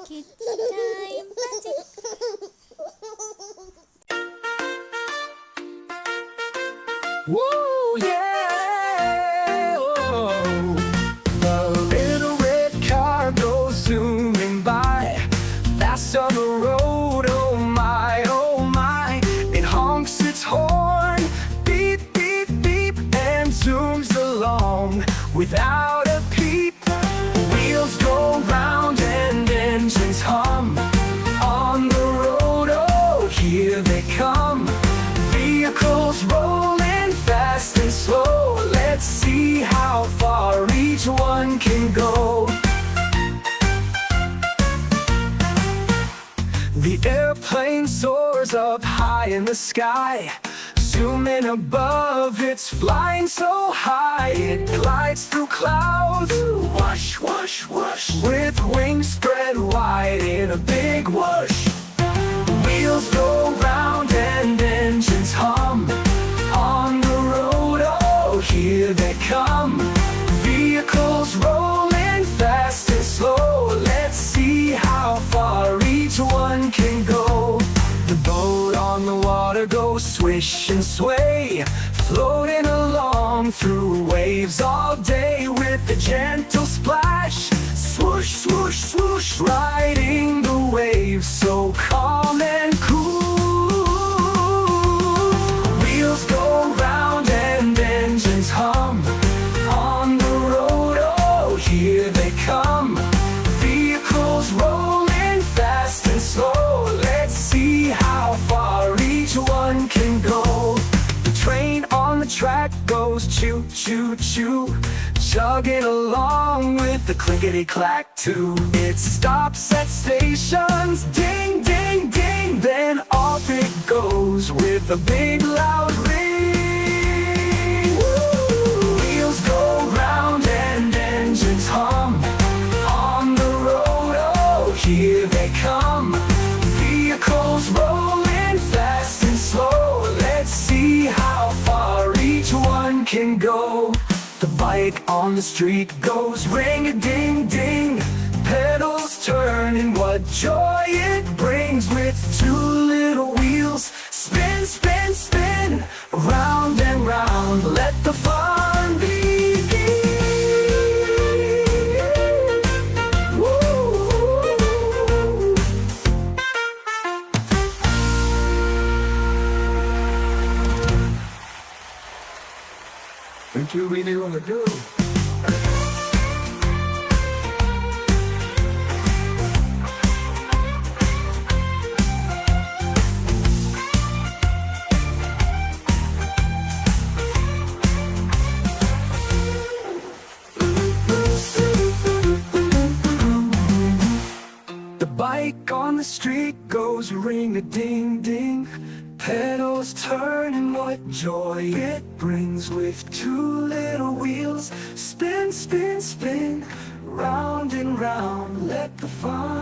Kids time magic. Woo, yeah! Oh. The little red car goes zooming by, fast on the road, oh my, oh my. It honks its horn, beep, beep, beep, and zooms along without a peep. Wheels go round and engines hum. On the road, oh, here they come. Vehicles rolling fast and slow. Let's see how far each one can go. The airplane soars up high in the sky. Zooming above, it's flying so high. It glides through clouds, wash, wash, wash, with wings spread wide in a big whoosh. Wheels go round and engines hum. On the road, oh, here they come. Vehicles rolling fast and slow. Let's see how far each one can go. The boat on the water goes swish and sway, floating along through waves all day with a gentle splash. Swoosh, swoosh, swoosh, riding the waves so calm and cool. Wheels go round and engines hum. On the road, oh, here they come. Vehicles rolling fast and slow. Let's see how far each one can go. The train on the track goes choo, choo, choo, chugging along with the clickety-clack too. It stops at stations, ding, ding, ding, then off it goes with a big loud ring. Woo! Wheels go round and engines hum. On the road, oh, here they come. Vehicles rolling fast and slow. Let's see how far each one can go. The bike on the street goes ring-a-ding-ding, pedals turning, what joy it brings. With two little wheels, spin, spin, spin, round and round, let the fun begin. Woo. What do we want to do? The bike on the street goes ring-a-ding-ding, pedals turning, what joy it brings. With two little wheels, spin, spin, spin, round and round, let the fun